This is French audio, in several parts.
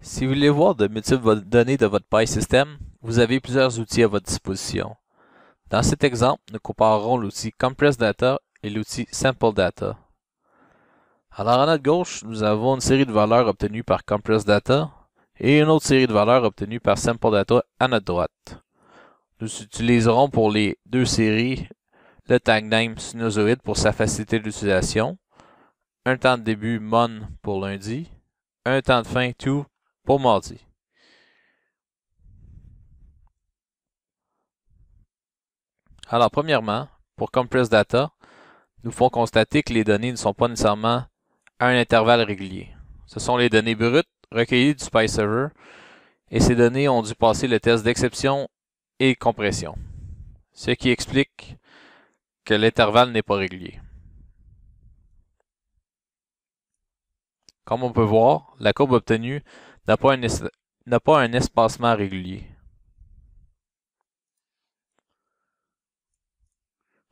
Si vous voulez voir de multiples données de votre Pi System, vous avez plusieurs outils à votre disposition. Dans cet exemple, nous comparerons l'outil Compress Data et l'outil Sample Data. Alors à notre gauche, nous avons une série de valeurs obtenues par Compress Data et une autre série de valeurs obtenues par Sample Data à notre droite. Nous utiliserons pour les deux séries le tag name sinusoïde pour sa facilité d'utilisation, un temps de début mon pour lundi, un temps de fin to pour mardi. Alors premièrement, pour Compress Data, nous font constater que les données ne sont pas nécessairement à un intervalle régulier. Ce sont les données brutes recueillies du Pi Server et ces données ont dû passer le test d'exception et compression, ce qui explique que l'intervalle n'est pas régulier. Comme on peut voir, la courbe obtenue n'a pas un espacement régulier.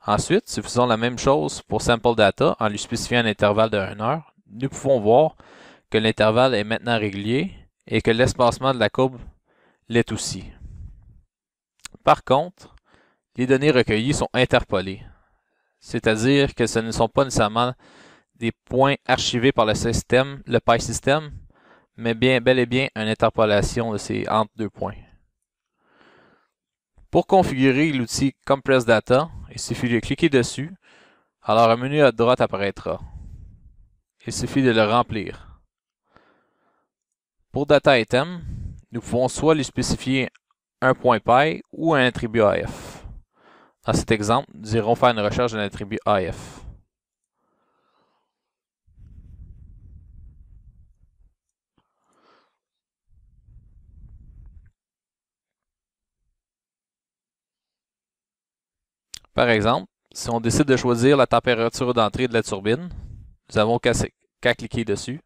Ensuite, si faisons la même chose pour Sample Data en lui spécifiant un intervalle de 1 heure, nous pouvons voir que l'intervalle est maintenant régulier et que l'espacement de la courbe l'est aussi. Par contre, les données recueillies sont interpolées, c'est-à-dire que ce ne sont pas nécessairement des points archivés par le Pi System, mais bel et bien une interpolation de ces entre deux points. Pour configurer l'outil Compress Data, il suffit de cliquer dessus, alors un menu à droite apparaîtra. Il suffit de le remplir. Pour Data Item, nous pouvons soit lui spécifier un point Pi ou un attribut AF. Dans cet exemple, nous irons faire une recherche d'un attribut AF. Par exemple, si on décide de choisir la température d'entrée de la turbine, nous n'avons qu'à cliquer dessus.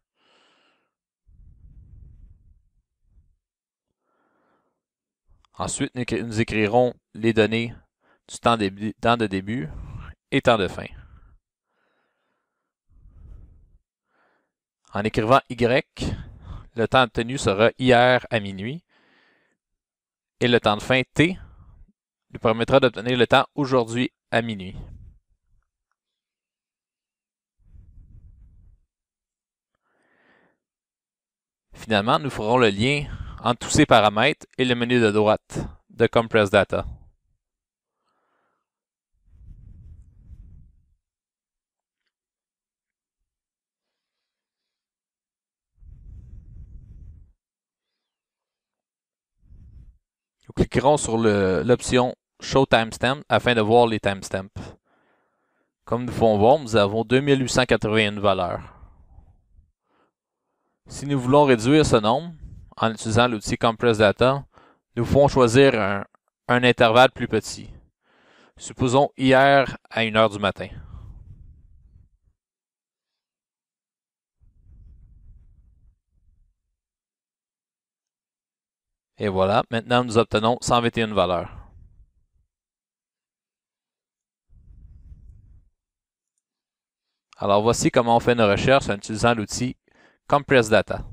Ensuite, nous écrirons les données du temps de début et temps de fin. En écrivant Y, le temps obtenu sera hier à minuit et le temps de fin T nous permettra d'obtenir le temps aujourd'hui à minuit. Finalement, nous ferons le lien entre tous ces paramètres et le menu de droite de Compress Data. Nous cliquerons sur l'option Show Timestamp afin de voir les timestamps. Comme nous pouvons voir, nous avons 2881 valeurs. Si nous voulons réduire ce nombre, en utilisant l'outil Compress Data, nous pouvons choisir un intervalle plus petit. Supposons hier à 1 heure du matin. Et voilà, maintenant nous obtenons 121 valeurs. Alors voici comment on fait nos recherches en utilisant l'outil Compress Data.